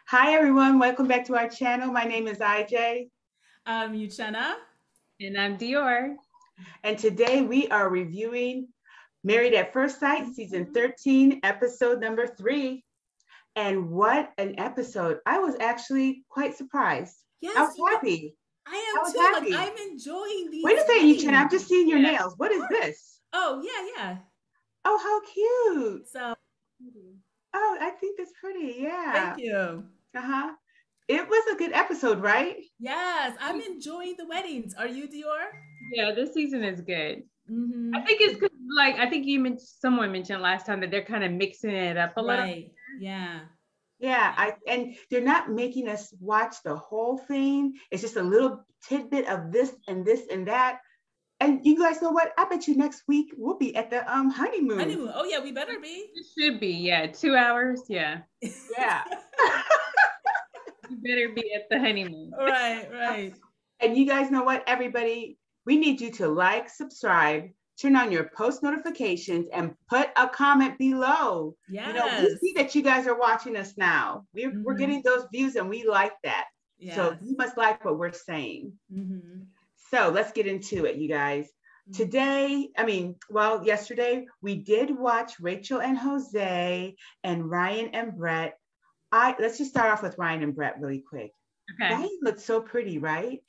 Hi, everyone. Welcome back to our channel. My name is IJ. I'm Uchenna. And I'm Dior. And today we are reviewing Married at First Sight, season 13, episode number 3. And what an episode. I was actually quite surprised. I Yes, was happy. I I am was too. Like happy. I'm enjoying Wait these a second, Uchenna. I'm weddings. just seeing your Yeah. nails. What is this? Oh yeah. Oh, how cute. So Oh, I think that's pretty. thank Yeah. you. Uh-huh. It was a good episode, right? Yes, I'm enjoying the weddings. Are you, Dior? Yeah, this season is good. I Mm-hmm. think it's because, I think someone mentioned last time that they're kind of mixing it up a little. Right. Yeah. Yeah, and they're not making us watch the whole thing. It's just a little tidbit of this and this and that. And you guys know what? I bet you next week we'll be at the honeymoon. Honeymoon. Oh yeah, we better be. It should be, yeah, 2 hours. Yeah, Yeah. you better be at the honeymoon. Right. And you guys know what, everybody? We need you to like, subscribe, turn on your post notifications, and put a comment below. Yes. You know, we see that you guys are watching us now. We're getting those views and we like that. Yes. So you must like what we're saying. Mm-hmm. So let's get into it, you guys. Today, yesterday, we did watch Rachel and Jose and Ryan and Brett. Let's just start off with Ryan and Brett really quick. Okay. Ryan looked so pretty, right?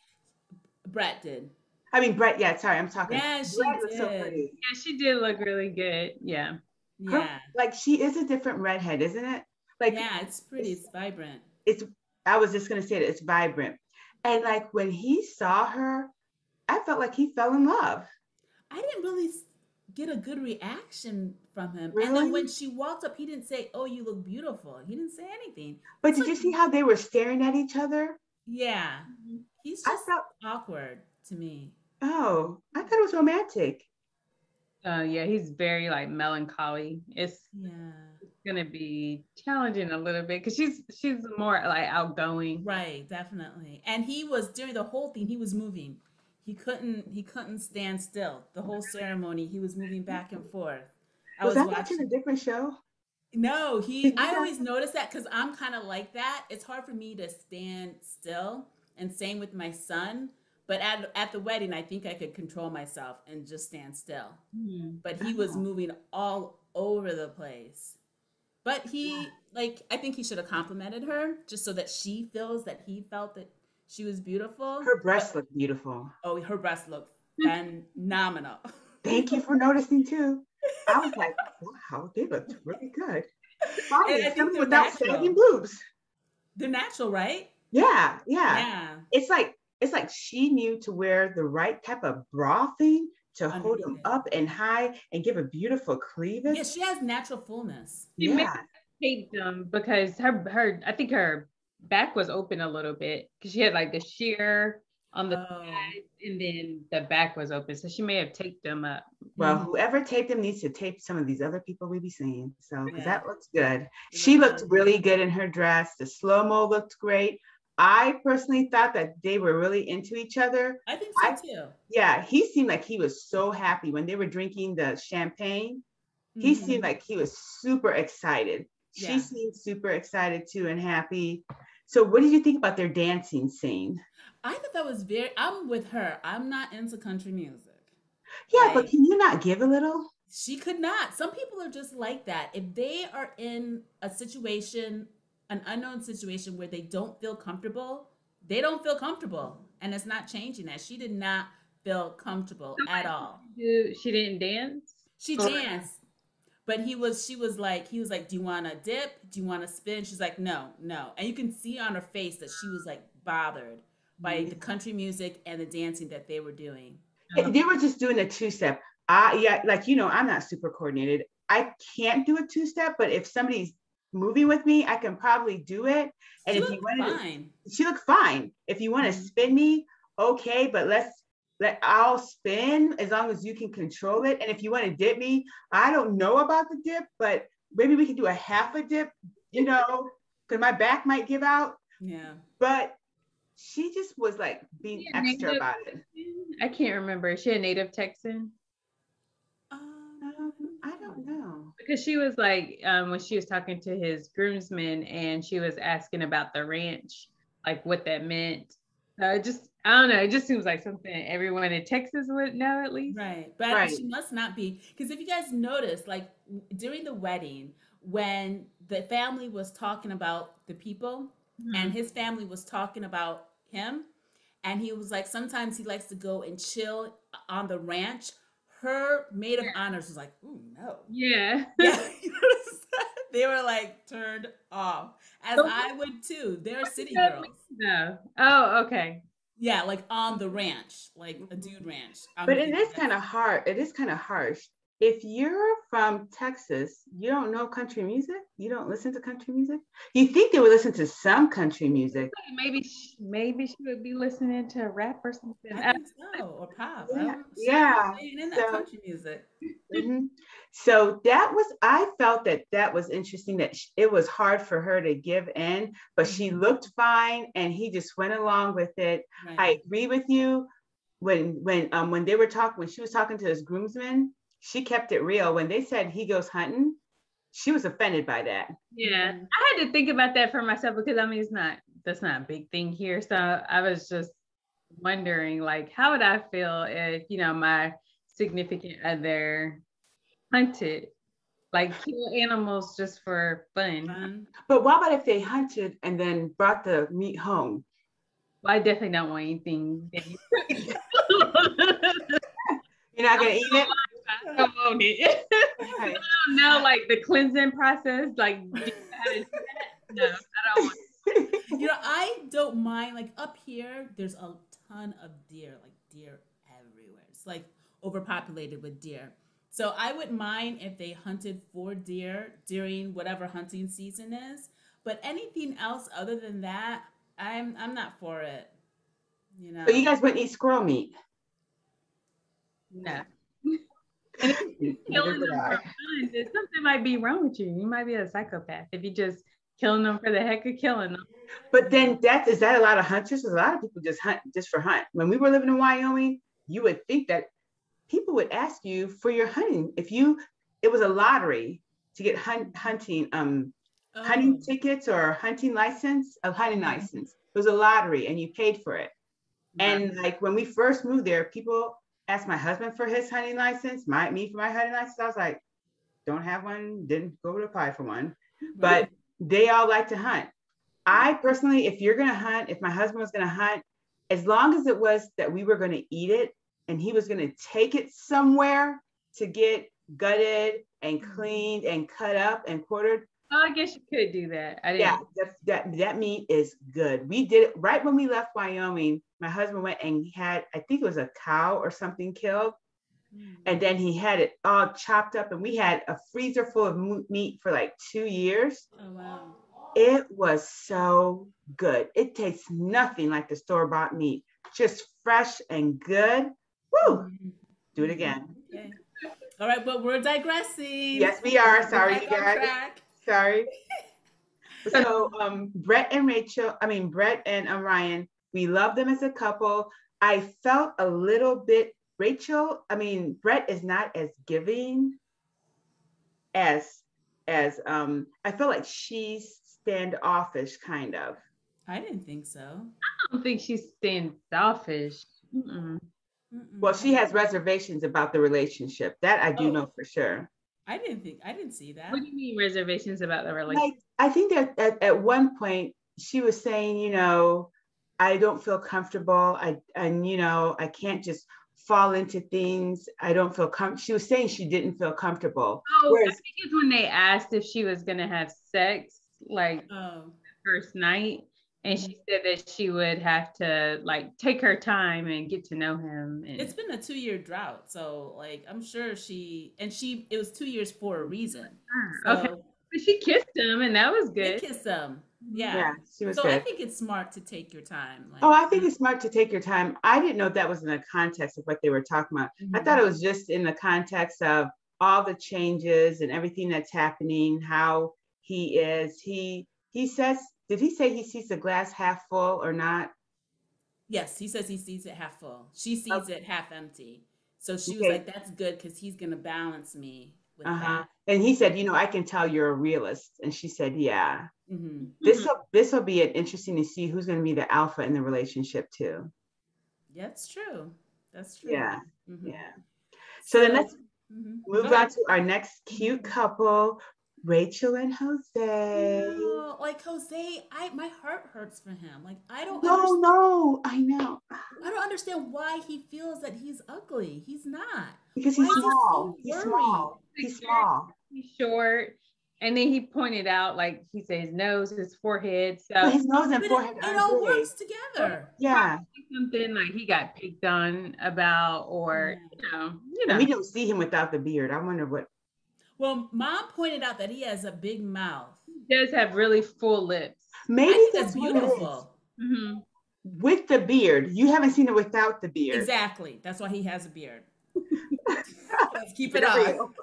Brett did. I mean, Brett, yeah, sorry, I'm talking. Yeah, she Brett looked did. so pretty. Yeah, she did look really good. Yeah. Yeah. Like, she is a different redhead, isn't it? Like, yeah, it's pretty. It's vibrant. I was just going to say that it's vibrant. And like, when he saw her, I felt like he fell in love. I didn't really get a good reaction from him. Really? And then when she walked up, he didn't say, "Oh, you look beautiful." He didn't say anything. But did you see how they were staring at each other? Yeah. He's just awkward to me. Oh, I thought it was romantic. Yeah, he's very melancholy. It's Yeah. gonna be challenging a little bit because she's more outgoing. Right, definitely. And he was during the whole thing, he was moving. He couldn't stand still. The whole ceremony, he was moving back and forth. I was watching a different show. No, I always notice that because I'm kind of like that. It's hard for me to stand still, and same with my son. But at the wedding, I think I could control myself and just stand still. But he was moving all over the place. But I think he should have complimented her just so that she feels that he felt that she was beautiful. Her breasts look beautiful. Oh, her breasts look phenomenal. Thank you for noticing too. I was like, wow, they looked really good. And I think without sagging boobs. They're natural, right? Yeah. Yeah. It's like she knew to wear the right type of bra thing to hold them up and high and give a beautiful cleavage. Yeah, she has natural fullness. She may have taped them because I think her back was open a little bit because she had the sheer on the side and then the back was open. So she may have taped them up. Well, whoever taped them needs to tape some of these other people we be seeing. So, because that looks good. She looked really good in her dress. The slow-mo looked great. I personally thought that they were really into each other. I think so too. Yeah, he seemed like he was so happy when they were drinking the champagne. He seemed like he was super excited. Yeah. She seemed super excited too and happy. So what did you think about their dancing scene? I thought that was I'm with her. I'm not into country music. Yeah, but can you not give a little? She could not. Some people are just like that. If they are in a situation, an unknown situation where they don't feel comfortable, they don't feel comfortable. And it's not changing that. She did not feel comfortable at all. She didn't dance? She danced. But he was like, do you want to dip? Do you want to spin? She's like, no. And you can see on her face that she was bothered by the country music and the dancing that they were doing. They were just doing a two-step. I'm not super coordinated. I can't do a two-step, but if somebody's moving with me, I can probably do it. And she looked fine. If you want to spin me, okay, but I'll spin as long as you can control it. And if you want to dip me, I don't know about the dip, but maybe we can do a half a dip, because my back might give out. Yeah. But she just was being extra about it. I can't remember. Is she a native Texan? I don't know. because she was like, when she was talking to his groomsmen and she was asking about the ranch, like what that meant. I don't know. It just seems like something everyone in Texas would know at least. Right. But Right. she must not be. Because if you guys notice, like during the wedding, when the family was talking about the people and Mhm. his family was talking about him, and he was like, sometimes he likes to go and chill on the ranch. Her maid of honors was like, ooh, no. Yeah. Yeah. They were like turned off, as So I would too. They're what does city that mean girls. though? Oh, okay. Yeah, like on the ranch, like a dude ranch. I'm But it thinking is that's kind of hard. It is kind of harsh. If you're from Texas, you don't know country music. You don't listen to country music. You think they would listen to some country music. Maybe she would be listening to rap or something. I think so, or pop. I Yeah, don't. yeah. She ain't in that So, country music. mhm. So that was. I felt that that was interesting. That it was hard for her to give in, but she Mhm. looked fine, and he just went along with it. Right. I agree with you. When they were talking, when she was talking to his groomsmen, she kept it real. When they said he goes hunting, she was offended by that. Yeah, Mhm. I had to think about that for myself because I mean, that's not a big thing here. So I was just wondering, like, how would I feel if, my significant other hunted, like kill animals just for fun? Fun. But what about if they hunted and then brought the meat home? Well, I definitely don't want anything. You're not gonna eat it? I don't want it. I Okay. don't know, like the cleansing process, like, do you know how to do that? No, I don't want I don't mind. Like up here, there's a ton of deer, like deer everywhere. It's like overpopulated with deer. So I wouldn't mind if they hunted for deer during whatever hunting season is. But anything else other than that, I'm not for it. You So you know. guys wouldn't eat squirrel meat? no. And if you're Neither killing would them for I. fun, then something might be wrong with you. You might be a psychopath if you just killing them for the heck of killing them. But then is that a lot of hunters? A lot of people just hunt just for hunt. When we were living in Wyoming, you would think that people would ask you for your hunting. If you it was a lottery to get hunting Oh. tickets or hunting license, a hunting Mhm. license. It was a lottery and you paid for it. Wow. And like when we first moved there, people asked my husband for his hunting license, me for my hunting license. I was like, don't have one, didn't go to apply for one. Right. But they all like to hunt. I personally, if you're gonna hunt, if my husband was gonna hunt, as long as it was that we were gonna eat it and he was gonna take it somewhere to get gutted and cleaned and cut up and quartered, Oh, I guess you could do that. I yeah, didn't. that meat is good. We did it right when we left Wyoming. My husband went and had, I think it was a cow or something killed, and Mhm. then he had it all chopped up, and we had a freezer full of meat for like 2 years. Oh wow. It was so good. It tastes nothing like the store-bought meat, just fresh and good. Woo! Mhm. Do it Mhm. again. Okay. All right, but we're digressing. Yes, we are. Get Sorry, back you on guys. track. Sorry. So Brett and Rachel, I mean Brett and Ryan, we love them as a couple. I felt a little bit Brett is not as giving as I feel like she's standoffish kind of. I didn't think so. I don't think she's standoffish. Mm-mm. Well, Mm-mm. she has reservations about the relationship. That I do Oh, know for sure. I didn't see What that. do you mean reservations about the relationship? Like I think that at one point she was saying, I don't feel comfortable. I can't just fall into things. I don't feel She was saying she didn't feel comfortable. Oh, I Whereas, think it's when they asked if she was gonna have sex, like Oh. first night, and Mhm. she said that she would have to like take her time and get to know him. It's And been a 2-year drought, so like I'm sure it was 2 years for a reason. okay, So but she kissed him, and that was they good. kiss them. Mhm. Yeah. yeah, she was So I good. think it's smart to take your time. Oh, Like, I think it's smart to take your time. I didn't know that was in the context of what they were talking about. I thought mhm. it was just in the context of all the changes and everything that's happening, how he is. He says, did he say he sees the glass half full or not? Yes, he says he sees it half full. She sees it half empty. So she was Okay. like, "That's good because he's gonna balance me with Uh-huh. that." And he said, I can tell you're a realist. And she said, yeah. Mm-hmm. This will be interesting to see who's going to be the alpha in the relationship too. That's true. That's true. Yeah. Mm-hmm. Yeah. So then let's move Go on ahead. to our next cute couple, Rachel and Jose. No, like Jose, my heart hurts for him. Like I don't I know. I don't understand why he feels that he's ugly. He's not. Because Why he's is he small. so He's worried? small. He's small. He's short. And then he pointed out, like he said, his nose, his forehead. But So his nose and But forehead it aren't all big. works together. Yeah. something like he got picked on about, or And we don't see him without the beard. I wonder what. Well, Mom pointed out that he has a big mouth. He does have really full lips. Maybe I think that's that's what it is. beautiful. Mm-hmm. With the beard. You haven't seen it without the beard. Exactly. That's why he has a beard. Let's keep it Very on.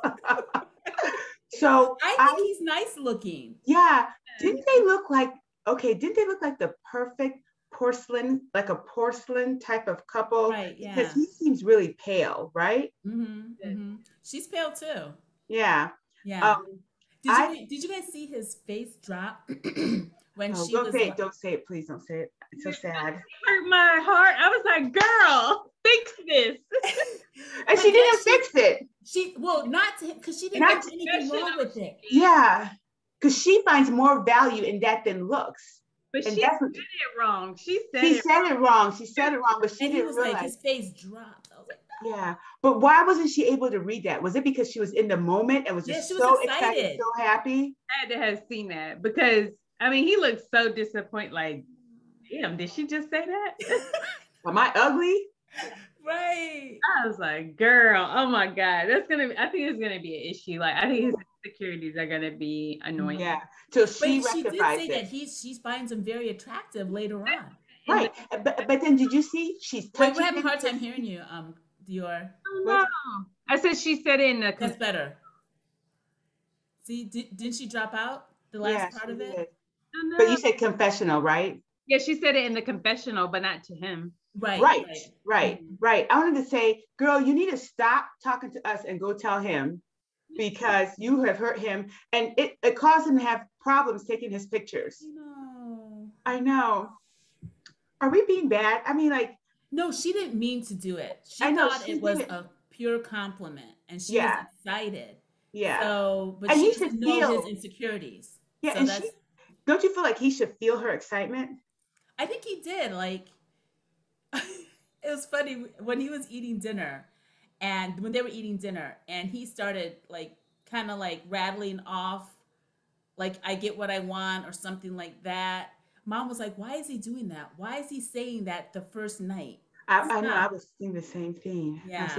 So I think he's nice looking. Yeah. Didn't they look like the perfect porcelain, like a porcelain type of couple? Right, yeah. Because he seems really pale, right? Mm-hmm, mm-hmm. She's pale too. Yeah. Yeah. Did you guys see his face drop when she was? Don't say it, please. Don't say it. It's so sad. It hurt my heart. I was like, "Girl, fix this." And she didn't fix it. Not to him, because she didn't have anything wrong with it. Yeah, because she finds more value in that than looks. But she said it wrong. She said it wrong. She said it wrong, but she didn't realize. Like, his face dropped. I was like, yeah, but why wasn't she able to read that? Was it because she was in the moment and was just so excited, so happy? I had to have seen that because he looked so disappointed. Like, damn, did she just say that? Am I ugly? Right. I was like, girl, oh my God. I think it's gonna be an issue. Like, I think his insecurities are gonna be annoying. Yeah. So she did say that she finds him very attractive later on. Right. But then did you see she's touching? We're having a hard time hearing you, Dior. Oh, no. I said she said it in the That's better. See, didn't she drop out the last part of it? Oh, no. But you said confessional, right? Yeah, she said it in the confessional, but not to him. Right. I wanted to say, girl, you need to stop talking to us and go tell him, because you have hurt him, and it caused him to have problems taking his pictures. I know. Are we being bad? No, she didn't mean to do it. She thought it was a pure compliment, and she was excited. Yeah. So, but she should know his insecurities. Yeah, so and don't you feel like he should feel her excitement? I think he did. Like, it was funny when he was eating dinner, and when they were eating dinner, and he started kind of rattling off, like, I get what I want or something like that. Mom was like, why is he doing that? Why is he saying that the first night? I know, I was seeing the same thing. Yeah.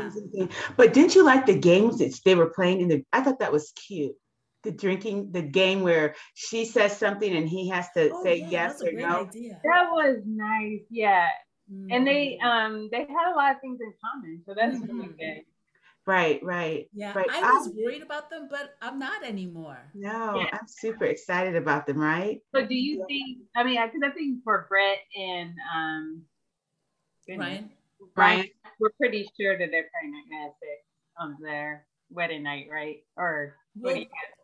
But didn't you like the games that they were playing I thought that was cute. The game where she says something and he has to say yes or no. Idea. That was nice, yeah. Mm-hmm. And they had a lot of things in common, so that's really good. Right. Yeah, right. I was worried about them, but I'm not anymore. No, yeah. I'm super excited about them, right? So do you think, because I think for Brett and Brian, we're pretty sure that they're playing gymnastics on their wedding night, right? Or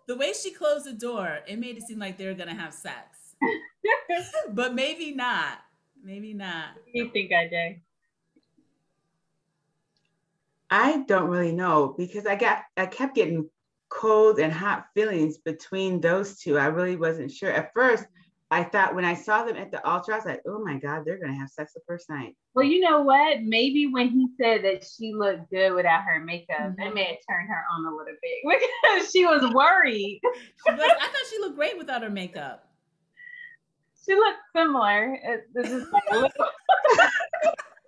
the way she closed the door, it made it seem like they were gonna have sex. But maybe not. Maybe not. What do you think, IJ? I don't really know, because I kept getting cold and hot feelings between those two. I really wasn't sure. At first, I thought when I saw them at the altar, I was like, oh my God, they're going to have sex the first night. Well, you know what? Maybe when he said that she looked good without her makeup, that may have turned her on a little bit because she was worried. I thought she looked great without her makeup. She looked similar. It's just like a little...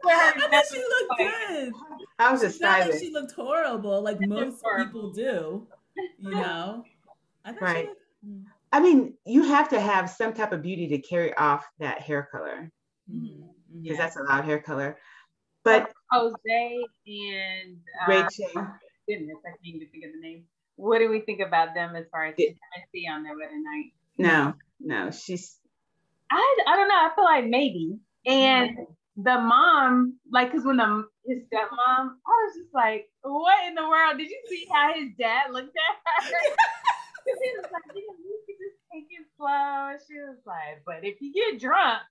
I thought she looked good. I was just silent. Like she looked horrible, like most people do. You know, I thought right. I mean, you have to have some type of beauty to carry off that hair color, because that's a loud hair color. But Jose and Rachel, goodness, I can't even think of the name. What do we think about them as far as intimacy on their wedding night? No, she's. I don't know. I feel like maybe. And the mom, because when his stepmom, I was just like, what in the world? Did you see how his dad looked at her? Because he was like, yeah, you can just take it slow. And she was like, but if you get drunk.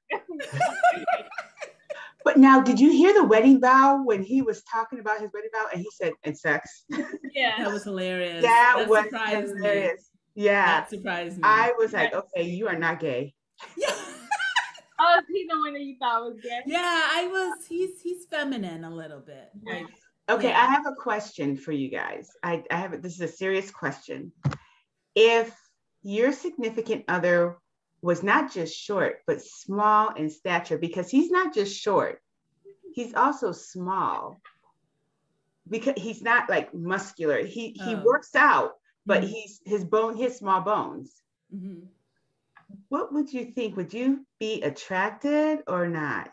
But now, did you hear the wedding vow when he was talking about his wedding vow and he said, and sex? Yeah. That was hilarious. That was hilarious. Me. Yeah. That surprised me. I was like, okay, you are not gay. Yeah. Oh, is he the one that you thought was gay? Yeah, he's feminine a little bit. Like, okay, yeah. I have a question for you guys. I have this is a serious question. If your significant other was not just short, but small in stature, because he's not just short, he's also small. Because he's not like muscular. He works out, but he's his small bones. Mm-hmm. What would you think? Would you be attracted or not?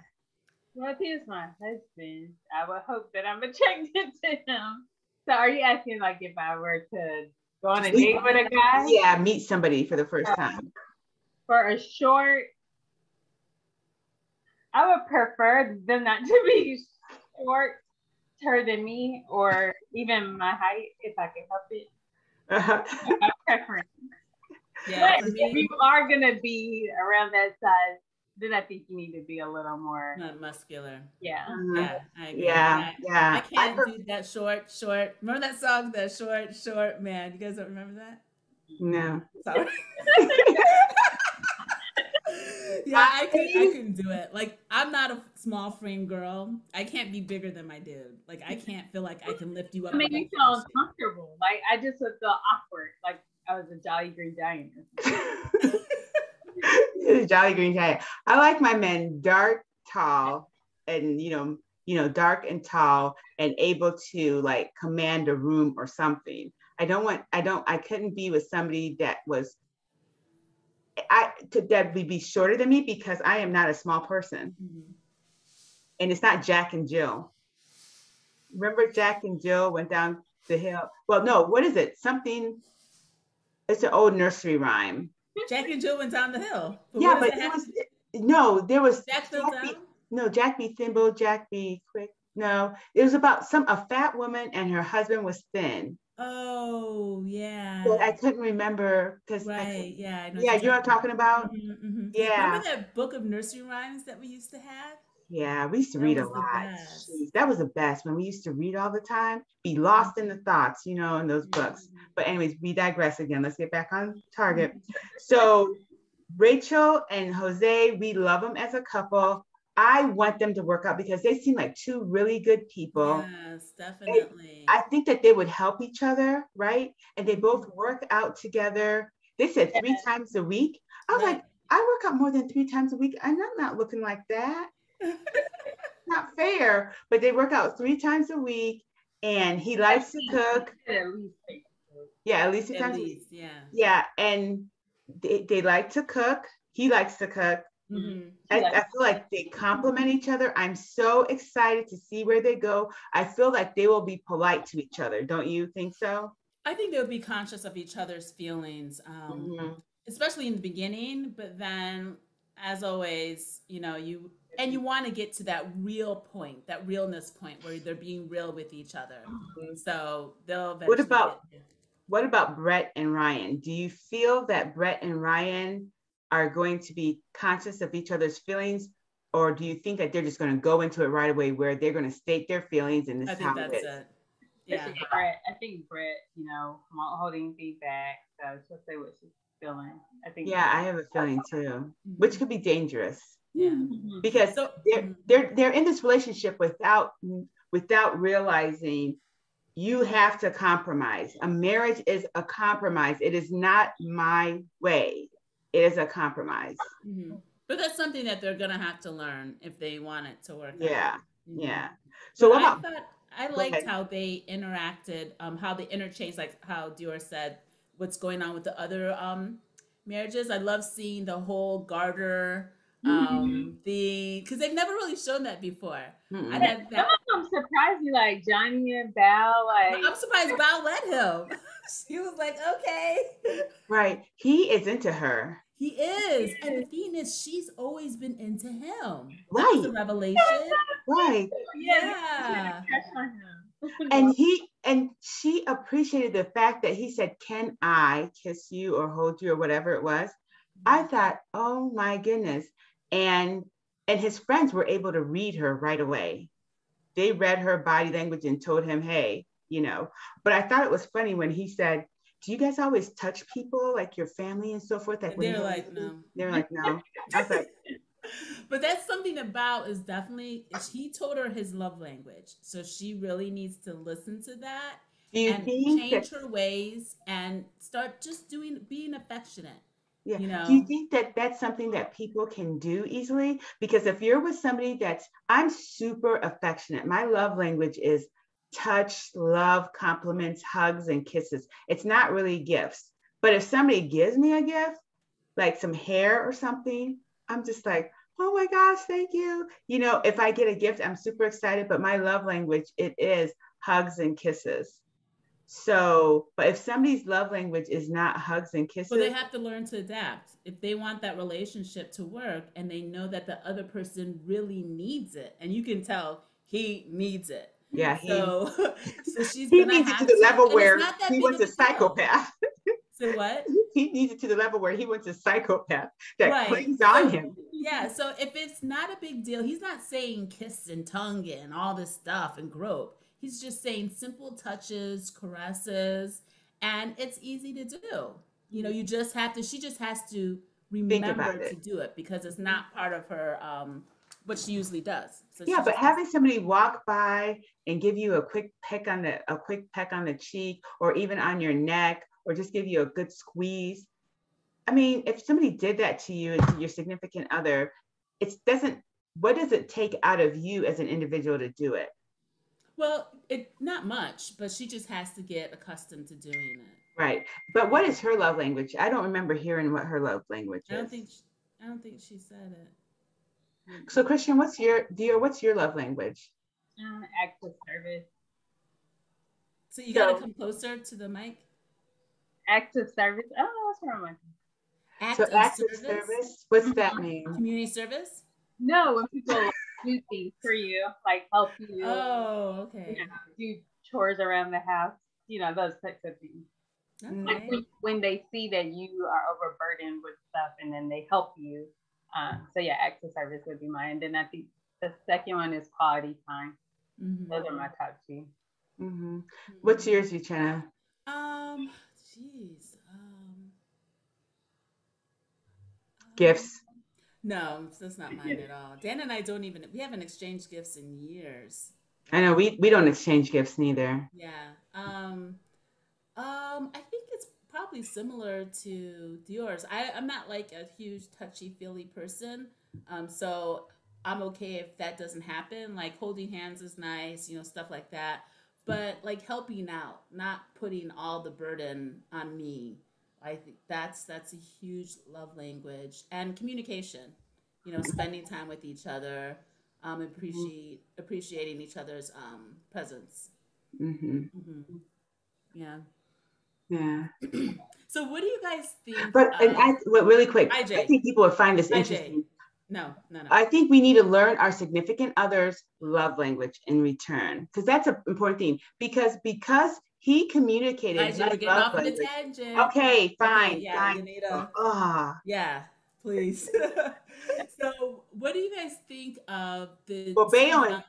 Well, if he's my husband, I would hope that I'm attracted to him. So are you asking like if I were to go on a date with a guy? Yeah, meet somebody for the first time. For a short, I would prefer them not to be shorter than me or even my height if I can help it. My preference. Yeah, but if you are gonna be around that size, then I think you need to be a little more muscular. Yeah. Yeah, I agree. Yeah. I can't do that short. Remember that song, that short man? You guys don't remember that? No. Sorry. Yeah, I couldn't do it. Like, I'm not a small frame girl. I can't be bigger than my dude. Like, I can't feel like I can lift you up. It made me feel uncomfortable. Like, I just would feel awkward. Like I was a Jolly Green Giant. Jolly Green Giant. I like my men dark, tall, and dark and tall, and able to like command a room or something. I couldn't be with somebody that was that would be shorter than me because I am not a small person. Mm-hmm. And it's not Jack and Jill. Remember Jack and Jill went down the hill? Well, no, what is it? It's an old nursery rhyme. Jack and Jill went down the hill. But there was Jack fell down? No, Jack be thimble, Jack be quick. No, it was about a fat woman and her husband was thin. Oh, yeah. But I couldn't remember because right. Yeah, I know. Yeah, you know what I'm talking about? Mm-hmm, mm-hmm. Yeah. Remember that book of nursery rhymes that we used to have? Yeah, we used to read a lot. That was the best when we used to read all the time, be lost in the thoughts, in those books. But anyways, we digress again. Let's get back on target. So Rachel and Jose, we love them as a couple. I want them to work out because they seem like two really good people. Yes, definitely. I think that they would help each other, right? And they both work out together. They said 3 times a week. I was like, I work out more than 3 times a week. And I'm not looking like that. Not fair. But they work out 3 times a week. And he likes to cook. Yeah, at least 3 times a week. Yeah. Yeah. And they like to cook. He likes to cook. Mm-hmm. I feel like they complement each other. I'm so excited to see where they go. I feel like they will be polite to each other. Don't you think so? I think they'll be conscious of each other's feelings, especially in the beginning. But then, as always, you want to get to that real point, that realness point where they're being real with each other. Mm-hmm. So they'll eventually What about Brett and Ryan? Do you feel that Brett and Ryan are going to be conscious of each other's feelings, or do you think that they're just going to go into it right away where they're going to state their feelings and this is how it is? Yeah. I think Brett, holding feedback, so she'll say what she's feeling. I have a feeling too, which could be dangerous. Yeah, because they're in this relationship without realizing you have to compromise. A marriage is a compromise. It is not my way. It is a compromise. Mm-hmm. But that's something that they're going to have to learn if they want it to work out. Mm-hmm. Yeah. So I liked how they interacted, how they interchanged, like how Dior said, what's going on with the other marriages. I love seeing the whole garter thing, because they've never really shown that before. Mm-hmm. Some of them surprised me, like Johnny and Val. I'm surprised Val let him. She was like, okay. Right. He is into her. He is. And the thing is, she's always been into him. That was a Right, revelation. right. Yeah. And she appreciated the fact that he said, "Can I kiss you or hold you or whatever it was?" I thought, oh my goodness. And his friends were able to read her right away. They read her body language and told him, hey, you know. But I thought it was funny when he said, "Do you guys always touch people like your family and so forth?" Like And when they're like, no. they're like, no. I was like, But that's something about is definitely he told her his love language. So she really needs to listen to that do you and think that change her ways and start just being affectionate, Yeah. you Do you know? think that that's something that people can do easily? Because if you're with somebody I'm super affectionate. My love language is touch, love, compliments, hugs, and kisses. It's not really gifts. But if somebody gives me a gift, like some hair or something, I'm just like, oh my gosh, thank you. You know, if I get a gift, I'm super excited. But my love language, it is hugs and kisses. So, but if somebody's love language is not hugs and Well, they kisses, have to learn to adapt. If they want that relationship to work and they know that the other person really needs it, and you can tell he needs it. yeah, So so she's he gonna needs it to have the to, level and it's where not that he big wants of a a deal. psychopath. So what? He needs it to the level where he wants a psychopath that Right. clings on So him. yeah, so if it's not a big deal, he's not saying kiss and tongue and all this stuff and grope. He's just saying simple touches, caresses, and it's easy to do. You know, you just have to, she just has to Think remember about to it. do it because it's not part of her what she usually does. So Yeah, she but just has having somebody walk by and give you a quick peck on the cheek, or even on your neck, or just give you a good squeeze. I mean, if somebody did that to you and to your significant other, it doesn't. What does it take out of you as an individual to do it? well, it not much, but she just has to get accustomed to doing it. Right. But what is her love language? I don't remember hearing what her love language I don't is. think I don't think she said it. So Christian, what's your love language? Acts of service. So you got to So come closer to the mic. Acts of service. Oh, what's wrong with me? so Act of active service, service, what's that mean? community service. No, when people do things for you, like help you, Oh, okay. do chores around the house, those types of things. Like Okay. when they see that you are overburdened with stuff and then they help you. So yeah, acts of service would be mine. And then I think the second one is quality time. Mm-hmm. Those are my top two. Mm-hmm. What's yours, Uchenna? Jeez. Gifts. No, that's not mine at all. Dan and I don't even, we haven't exchanged gifts in years. I know we don't exchange gifts neither. Yeah. I think it's probably similar to yours. I'm not like a huge touchy feely person. So I'm okay if that doesn't happen. Like holding hands is nice, stuff like that. But like helping out, not putting all the burden on me. I think that's a huge love language and communication. Spending time with each other, appreciating each other's presence. Mm-hmm. Mm-hmm. Yeah. Yeah. So what do you guys think? But really quick, I IJ, think people would find this IJ, interesting. no. I think we need to learn our significant other's love language in return, because that's an important thing. Because he communicated IJ, we're his getting love off on a language. tangent. Okay, fine, Okay, yeah, fine. you need a, Ah, yeah, please. So what do you guys think of well, Bayo and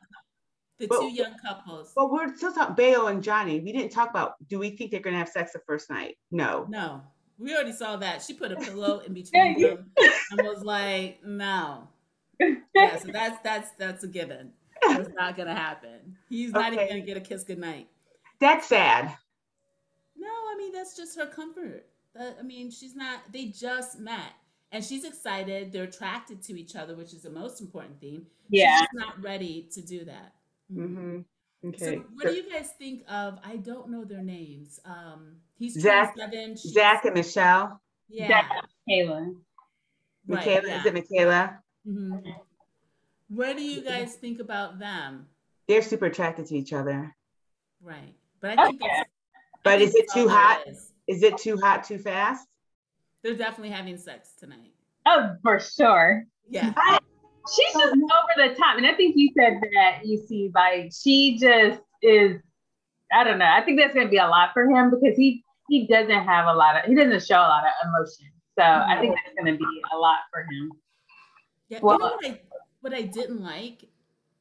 the but two young couples? but we're still talking Bayo and Johnny. We didn't talk about, do we think they're gonna have sex the first night? No. No, we already saw that. She put a pillow in between them and was like, no. Yeah, so that's a given. That's not gonna happen. He's not even Okay, gonna get a kiss goodnight. that's sad. No, I mean that's just her comfort. I mean, she's not. They just met, and she's excited. They're attracted to each other, which is the most important thing. She's Yeah. just not ready to do that. Mhm. Mm-hmm. So, Okay. what do you guys think of? I don't know their names. He's Zach, 27. She's Zach and Michelle. Zach, yeah, Kayla. right, Michaela, is yeah. it Michaela? hmm What do you guys think about them? They're super attracted to each other. Right, but I Oh, think that's. yeah. I But think is it that's all too there hot? is. Is it too hot too fast? They're definitely having sex tonight. Oh, for sure. Yeah. She's just over the top. And I think you said that, you see, like, she just is, I don't know. I think that's going to be a lot for him because he doesn't have a lot of, he doesn't show a lot of emotion. So I think that's going to be a lot for him. Yeah. Well, You know what I didn't like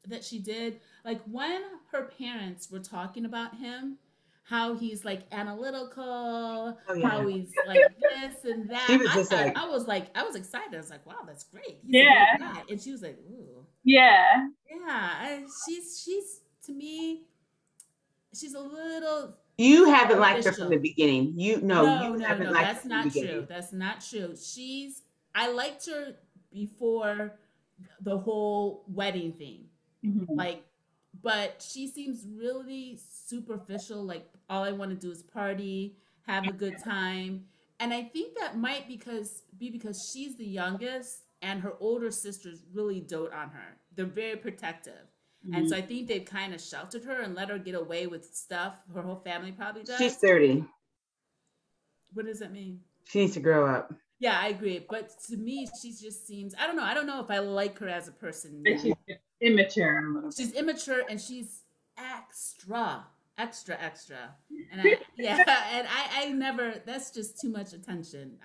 that she did? Like when her parents were talking about him, how he's like analytical, how he's like this and She that. was just like, I was excited. I was like, wow, that's great. He's a yeah. great guy. And she was like, ooh. Yeah. Yeah. She's to me, she's a little you haven't liked her from the beginning. You haven't liked her that's from the not beginning. true. That's not true. I liked her before the whole wedding thing. Mm-hmm. Like, but she seems really superficial. Like, all I want to do is party, have a good time. And I think that might be because she's the youngest and her older sisters really dote on her. They're very protective. Mm-hmm. And so I think they've kind of sheltered her and let her get away with stuff her whole family probably does. She's 30. What does that mean? She needs to grow up. Yeah, I agree. But to me, she just seems, I don't know. I don't know if I like her as a person. She's immature. She's immature and she's extra. And I never, that's just too much attention.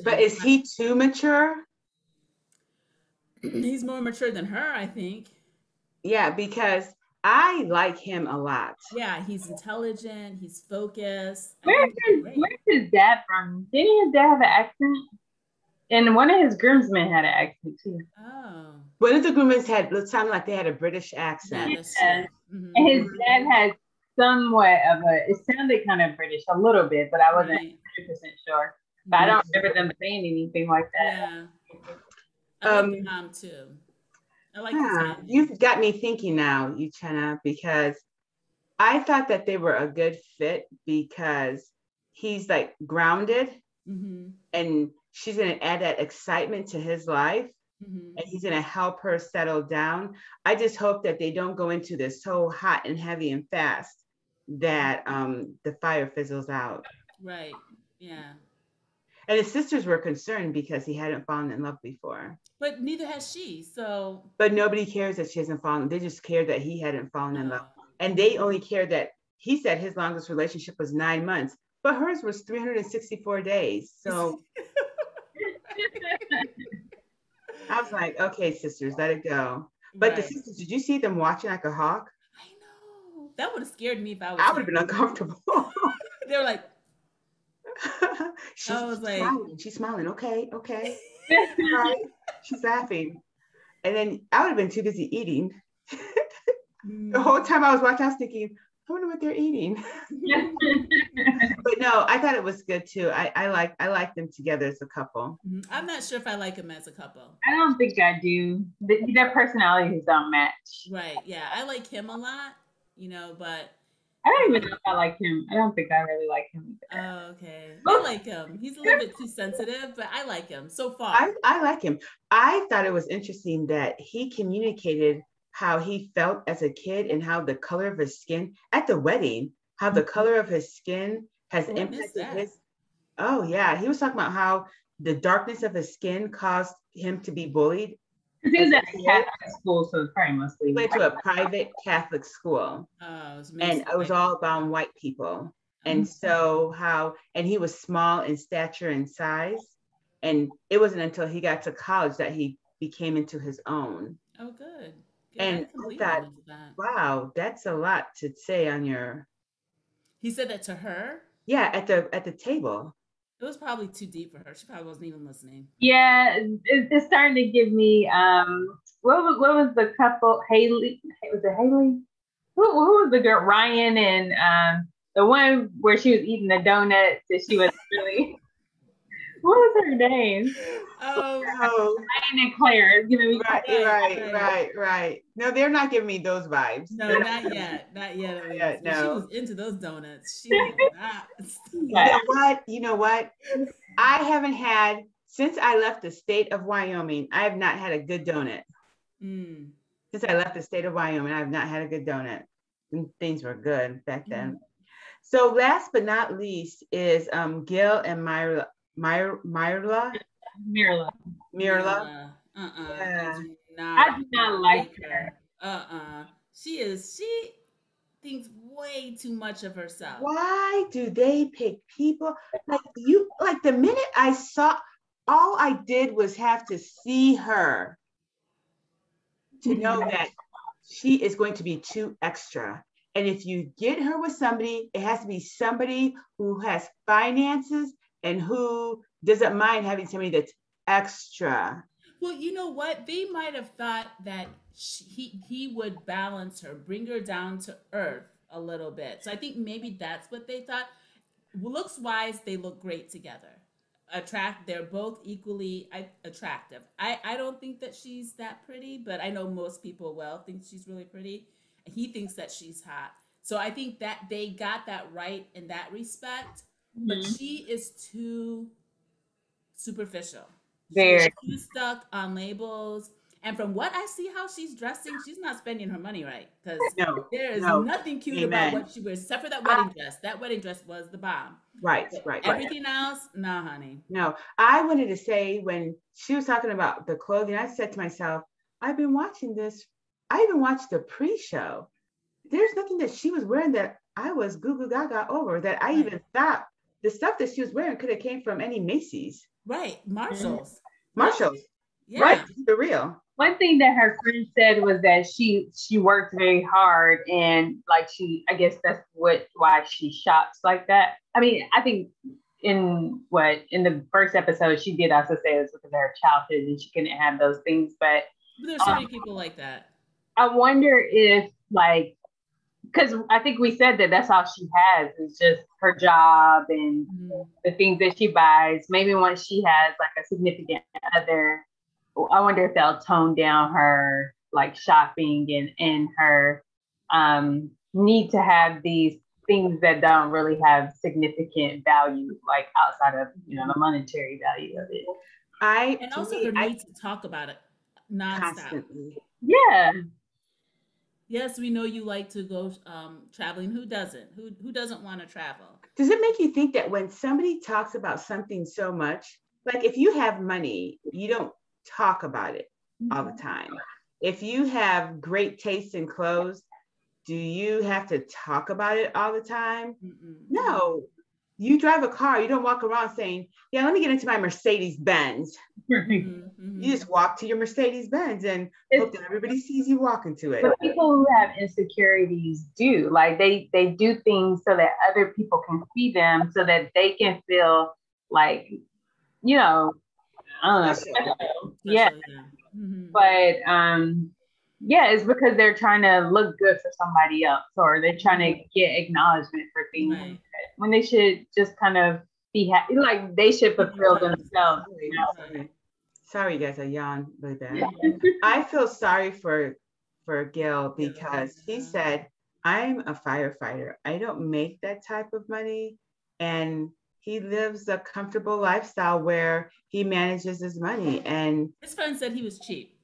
But is he too mature? He's more mature than her, I think. Yeah, because I like him a lot. Yeah, he's intelligent. He's focused. Where's his dad from? Didn't his dad have an accent? And one of his groomsmen had an accent too. Oh. One of the groomsmen sounded like they had a British accent. Yeah, that's true. Mm-hmm. And his dad had somewhat of it sounded kind of British a little bit, but I wasn't 100% sure. But I don't remember them saying anything like that. Yeah. I like the mom too. I like his family. You've got me thinking now, Uchenna, because I thought that they were a good fit because he's like grounded and she's going to add that excitement to his life and he's going to help her settle down. I just hope that they don't go into this so hot and heavy and fast that the fire fizzles out. Right. Yeah. And his sisters were concerned because he hadn't fallen in love before. But neither has she, so. But nobody cares that she hasn't fallen. They just care that he hadn't fallen in love. And they only care that he said his longest relationship was 9 months, but hers was 364 days. So I was like, okay, sisters, let it go. But the sisters, did you see them watching like a hawk? I know. That would have scared me if I would have been uncomfortable. They were like, she's smiling. Okay. Right? She's laughing. And then I would have been too busy eating. The whole time I was watching, I was thinking, I wonder what they're eating. But no, I thought it was good too. I like them together as a couple. I'm not sure if I like them as a couple. I don't think I do. Their personalities don't match. Right. Yeah. I like him a lot, but I don't even know if I like him. I don't think I really like him. Oh, okay. I like him. He's a little bit too sensitive, but I like him so far. I like him. I thought it was interesting that he communicated how he felt as a kid and how the color of his skin at the wedding, how the color of his skin has impacted his. Oh, yeah. He was talking about how the darkness of his skin caused him to be bullied. He was at a Catholic school, so it's probably mostly. He went to a private Catholic school. And it was all about white people. And so and he was small in stature and size. And it wasn't until he got to college that he became into his own. Oh, good. And I thought, wow, that's a lot to say on your. He said that to her? Yeah, at the table. It was probably too deep for her. She probably wasn't even listening. Yeah, it's starting to give me what was the couple? Haley, was it Haley? Who was the girl? Ryan and the one where she was eating the donuts that she was really. What was her name? Oh, Ryan and Claire. It's giving me right. No, they're not giving me those vibes. No, not yet. Not yet. Yeah, no. She was into those donuts. She was not. You know what? I haven't had, since I left the state of Wyoming, I have not had a good donut. Since I left the state of Wyoming, I have not had a good donut. Things were good back then. So last but not least is Gil and Myrla. Mirla. Mirla. I Yeah. do I do not like her. She thinks way too much of herself. Why do they pick people like you? Like the minute I saw, all I did was have to see her to know that she is going to be too extra. And if you get her with somebody, it has to be somebody who has finances and who doesn't mind having somebody that's extra. Well, you know what? They might have thought that he would balance her, bring her down to earth a little bit. So I think maybe that's what they thought. Looks wise, they look great together. They're both equally attractive. I don't think that she's that pretty, but I know most people will think she's really pretty. He thinks that she's hot. So I think that they got that right in that respect. But she is too superficial. She's too stuck on labels. And from what I see how she's dressing, she's not spending her money right. Because there is nothing cute about what she wears, except for that wedding dress. That wedding dress was the bomb. Right. Everything else, nah, honey. No, I wanted to say when she was talking about the clothing, I said to myself, I've been watching this. I even watched the pre-show. There's nothing that she was wearing that I was goo goo gaga over, that I even thought the stuff that she was wearing could have came from any Macy's. Right. Marshalls. Marshalls. Yeah. Right. For real. One thing that her friend said was that she worked very hard, and like I guess that's why she shops like that. I mean, I think in the first episode she did also say it was because of her childhood and she couldn't have those things, but there's so many people like that. I wonder if because I think we said that that's all she has is just her job and the things that she buys. Maybe once she has like a significant other, I wonder if they'll tone down her like shopping and her need to have these things that don't really have significant value, like outside of the monetary value of it. And also her need to talk about it nonstop. Constantly. Yeah. Yes, we know you like to go traveling. Who doesn't? Who doesn't want to travel? Does it make you think that when somebody talks about something so much, like if you have money, you don't talk about it all the time? If you have great taste in clothes, do you have to talk about it all the time? No. You drive a car, you don't walk around saying, yeah, let me get into my Mercedes Benz. You just walk to your Mercedes Benz and hope that everybody sees you walking to it. But people who have insecurities do, like they do things so that other people can see them, so that they can feel like, I don't know. Yeah. But yeah, it's because they're trying to look good for somebody else, or they're trying to get acknowledgement for things when they should just kind of be happy. Like they should fulfill themselves. Sorry, guys, I yawned really bad. I feel sorry for Gil because he said, I'm a firefighter. I don't make that type of money. And he lives a comfortable lifestyle where he manages his money. And his friend said he was cheap.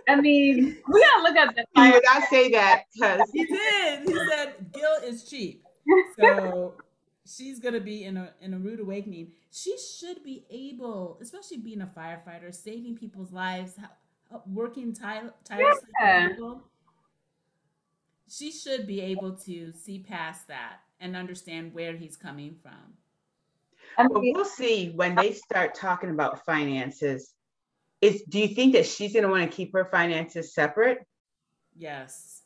I mean, we gotta look at the fire. You gotta say that because he did. He said Gil is cheap. So she's gonna be in a rude awakening. She should be able, especially being a firefighter, saving people's lives, working tirelessly for people. She should be able to see past that and understand where he's coming from. Well, we'll see when they start talking about finances. Do you think that she's going to want to keep her finances separate? Yes.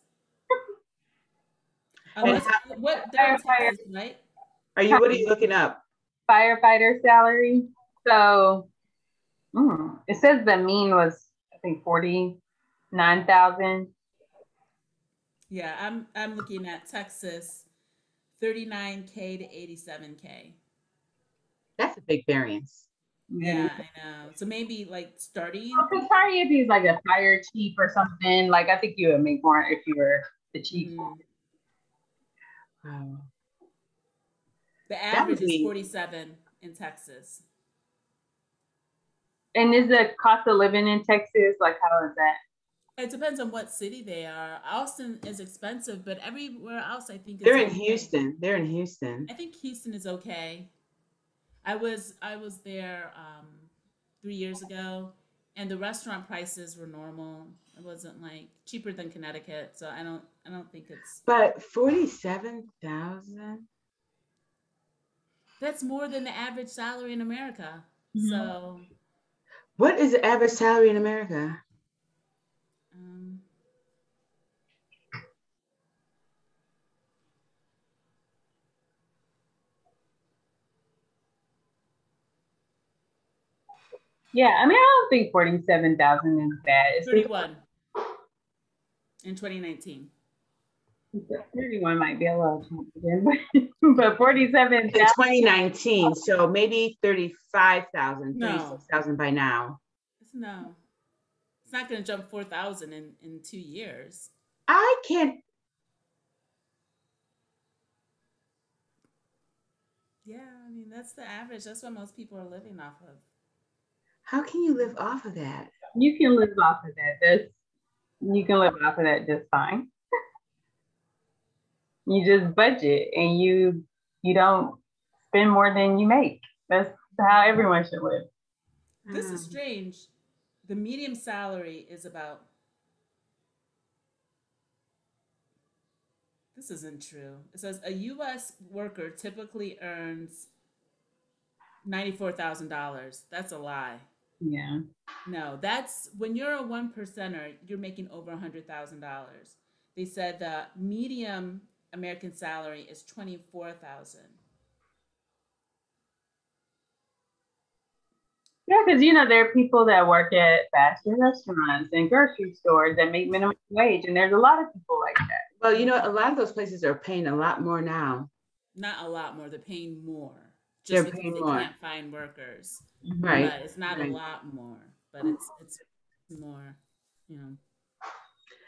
What Texas, right? What are you looking up? Firefighter salary. So it says the mean was, I think, 49,000. Yeah, I'm looking at Texas, 39K to 87K. That's a big variance. Yeah, I know. So maybe like starting. Because probably if he's like a fire chief or something, like I think you would make more if you were the chief. The average is 47 in Texas. And is the cost of living in Texas, like how is that? It depends on what city they are. Austin is expensive, but everywhere else I think they're in Houston. They're in Houston. I think Houston is okay. I was there 3 years ago, and the restaurant prices were normal. It wasn't like cheaper than Connecticut, so I don't think it's But 47,000. that's more than the average salary in America. Mhm. So What is the average salary in America? um, Yeah, I mean, I don't think 47,000 is bad. It's just 31 in 2019. 31 might be a little challenging, but 47,000. In 2019, so maybe 35,000, No, 36,000 by now. no, it's not going to jump 4,000 in 2 years. I can't. Yeah, I mean that's the average. That's what most people are living off of. How can you live off of that? You can live off of that. You can live off of that just fine. You just budget and you don't spend more than you make. That's how everyone should live. This is strange. The medium salary is about. This isn't true. It says a U.S. worker typically earns $94,000. That's a lie. Yeah. No, that's when you're a one percenter, you're making over $100,000. They said the medium American salary is 24,000. Yeah, because there are people that work at fast food restaurants and grocery stores that make minimum wage, and there's a lot of people like that. Well, a lot of those places are paying a lot more now. Not a lot more. They're paying more They're just because paying they more. can't find workers. Right. But it's not right. a lot more, but it's more, you know.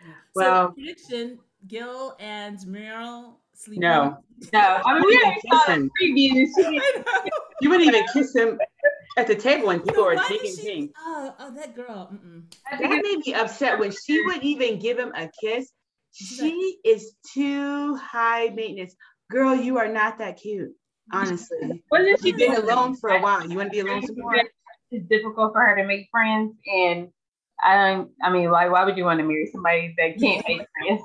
Yeah. Well, so prediction: Gil and Meryl sleep. No. I mean, we already saw the previews. I know. You wouldn't even kiss him at the table when people So are why taking did she? things. Oh, that girl. That made me upset when she wouldn't even give him a kiss. She is too high maintenance. Girl, you are not that cute, honestly. Wasn't she You've been alone for a while. You want to be alone some more? It's difficult for her to make friends, and I mean, like, why would you want to marry somebody that can't make friends?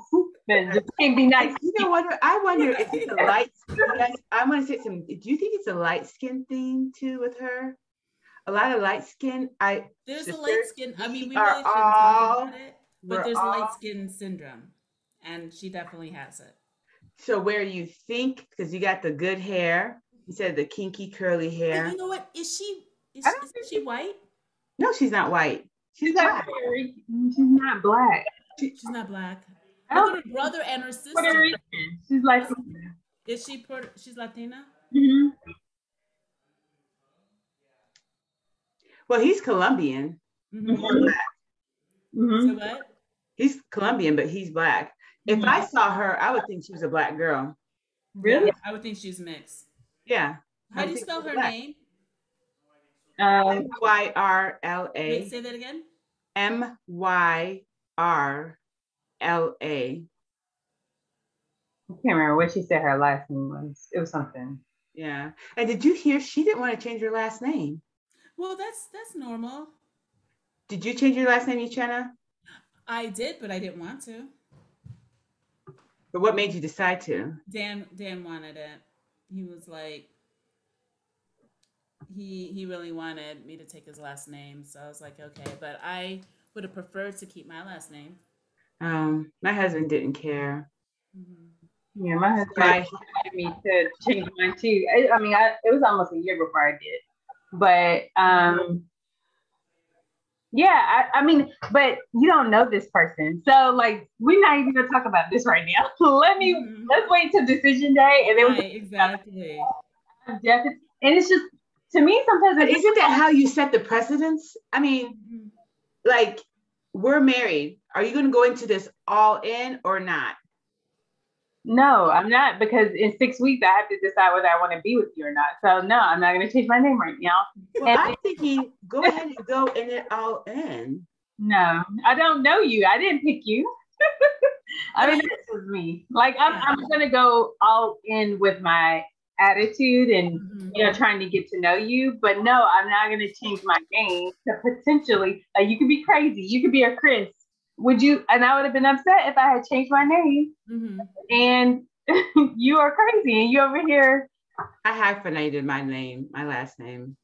That just can't be nice. You know what? I wonder if it's a light. Guys, I want to say something. Do you think it's a light skin thing too with her? A lot of light skin. There's a light skin. I mean, we are really shouldn't all- talk about it, but there's light skin syndrome, and she definitely has it. So where you think, because you got the good hair, you said the kinky curly hair. But you know what? Is she white? No, she's not white. She's black. She's not black. She's not black. Look at her brother and her sister. Puerto Rican. She's like. Is she she's Latina? Mm-hmm. Well, he's Colombian. Mm-hmm. Mm-hmm. So what? He's Colombian, but he's black. If I saw her, I would think she was a black girl. Really? Yeah, I would think she's mixed. Yeah. How do you spell her name? Myrla. Wait, say that again. Myrla. I can't remember what she said her last name was. It was something. Yeah. And did you hear she didn't want to change her last name? Well, that's normal. Did you change your last name, Uchenna? I did, but I didn't want to. But what made you decide to? Dan wanted it. He was like, he really wanted me to take his last name, so I was like, okay. But I would have preferred to keep my last name. My husband didn't care. Mm-hmm. Yeah, my husband wanted me to change mine too. I mean, it was almost a year before I did, but yeah, I mean, but you don't know this person, so like, we're not even gonna talk about this right now. Let's wait till decision day, and then exactly. And it's just, to me, sometimes isn't that how you set the precedence? I mean, like, we're married. Are you going to go into this all in or not? No, I'm not, because in 6 weeks I have to decide whether I want to be with you or not. So no, I'm not going to change my name right now. Well, I'm thinking go ahead and go in it all in. No, I don't know you. I didn't pick you. I mean, this is me. Like, I'm going to go all in with my attitude and trying to get to know you. But no, I'm not going to change my name to potentially, like, you could be crazy, you could be a Chris. Would you? And I would have been upset if I had changed my name. And you are crazy, and you over here. I hyphenated my name, my last name.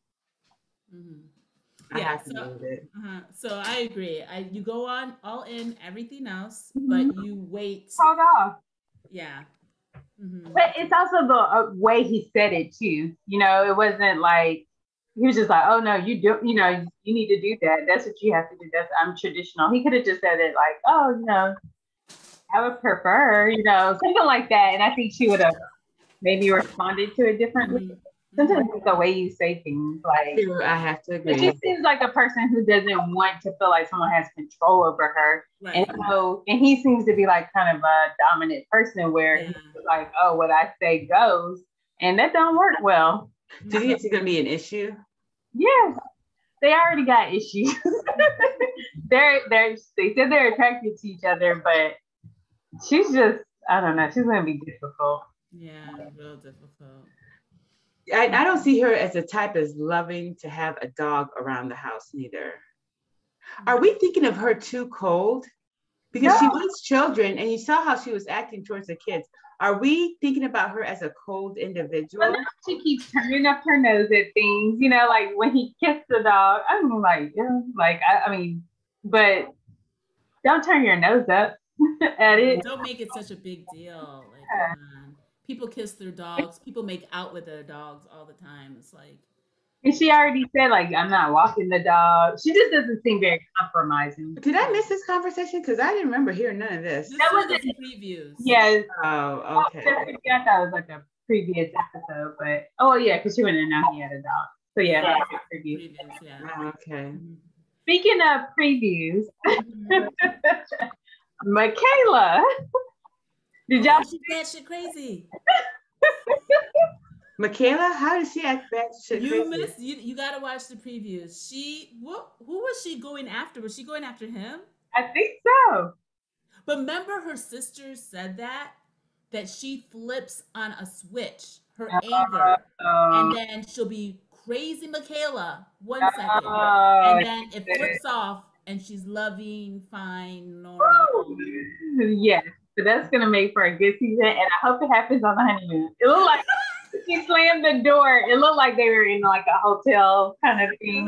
I hyphenated it. So I agree. You go on all in everything else, but you wait. Hold off. Yeah. But it's also the way he said it too. It wasn't like he was just like, "Oh no, you do. You need to do that. That's what you have to do. I'm traditional." He could have just said it like, "Oh, I would prefer, something like that." And I think she would have maybe responded to it differently. Sometimes it's the way you say things. Like, I have to agree. It just seems like a person who doesn't want to feel like someone has control over her. Right. And he seems to be like kind of a dominant person where he's like, "Oh, what I say goes," and that don't work well. Do you think it's going to be an issue? Yes, they already got issues. They said they're attracted to each other, but she's just, I don't know, she's going to be difficult. Yeah, real difficult. I don't see her as a type as loving to have a dog around the house neither. Are we thinking of her too cold? Because she wants children, and you saw how she was acting towards the kids. Are we thinking about her as a cold individual? Well, now she keeps turning up her nose at things, like when he kissed the dog. I'm like, I mean, but don't turn your nose up at it. Don't make it such a big deal. Like, people kiss their dogs. People make out with their dogs all the time. It's like. And she already said, like, I'm not walking the dog. She just doesn't seem very compromising. Did I miss this conversation? Because I didn't remember hearing none of this. That was the previews. Yes. Oh, okay. I thought it was like a previous episode, but because she wouldn't know he had a dog. So previews. Yeah. Oh, okay. Speaking of previews, Michaela. Did y'all see that shit crazy? Michaela, how does she act bad shit crazy? You gotta watch the previews. Who was she going after? Was she going after him? I think so. But remember, her sister said that she flips on a switch, her anger, and then she'll be crazy Michaela 1 second, and then it flips off, and she's loving, fine, normal. Yes, but that's gonna make for a good season, and I hope it happens on the honeymoon. It looked like she slammed the door. It looked like they were in like a hotel kind of thing,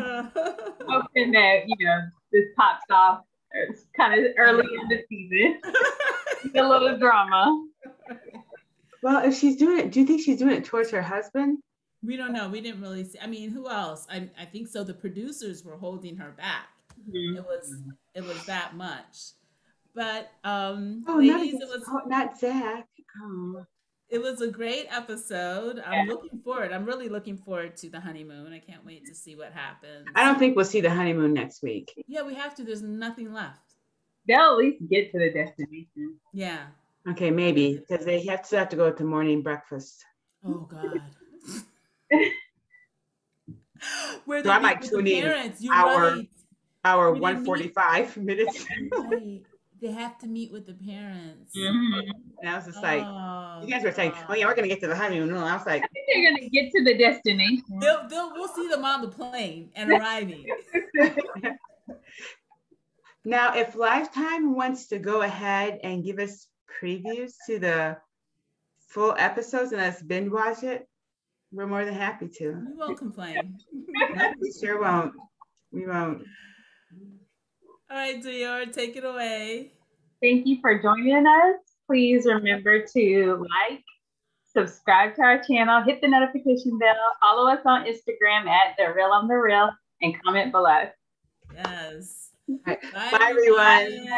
hoping that this pops off. It's kind of early in the season. A little drama. Well, if she's doing it, do you think she's doing it towards her husband? We don't know. We didn't really see. I mean, who else? I think so. The producers were holding her back. It was that much. But ladies, it was not Zach. Oh. It was a great episode. I'm really looking forward to the honeymoon. I can't wait to see what happens. I don't think we'll see the honeymoon next week. Yeah, we have to. There's nothing left. They'll at least get to the destination. Yeah. Okay, maybe, because they have to go to morning breakfast. Oh God. Where so I might tune in hour 1:45 minutes. Right. They have to meet with the parents. And I was just like, you guys were saying, "Oh yeah, we're gonna get to the honeymoon." And I was like, I think they're gonna get to the destination. We'll see them on the plane and arriving. Now, if Lifetime wants to go ahead and give us previews to the full episodes and us binge watch it, we're more than happy to. We won't complain. No, we sure won't. We won't. All right, Dior, take it away. Thank you for joining us. Please remember to like, subscribe to our channel, hit the notification bell, follow us on Instagram at The Real on the Real, and comment below. Yes. Right. Bye, everyone.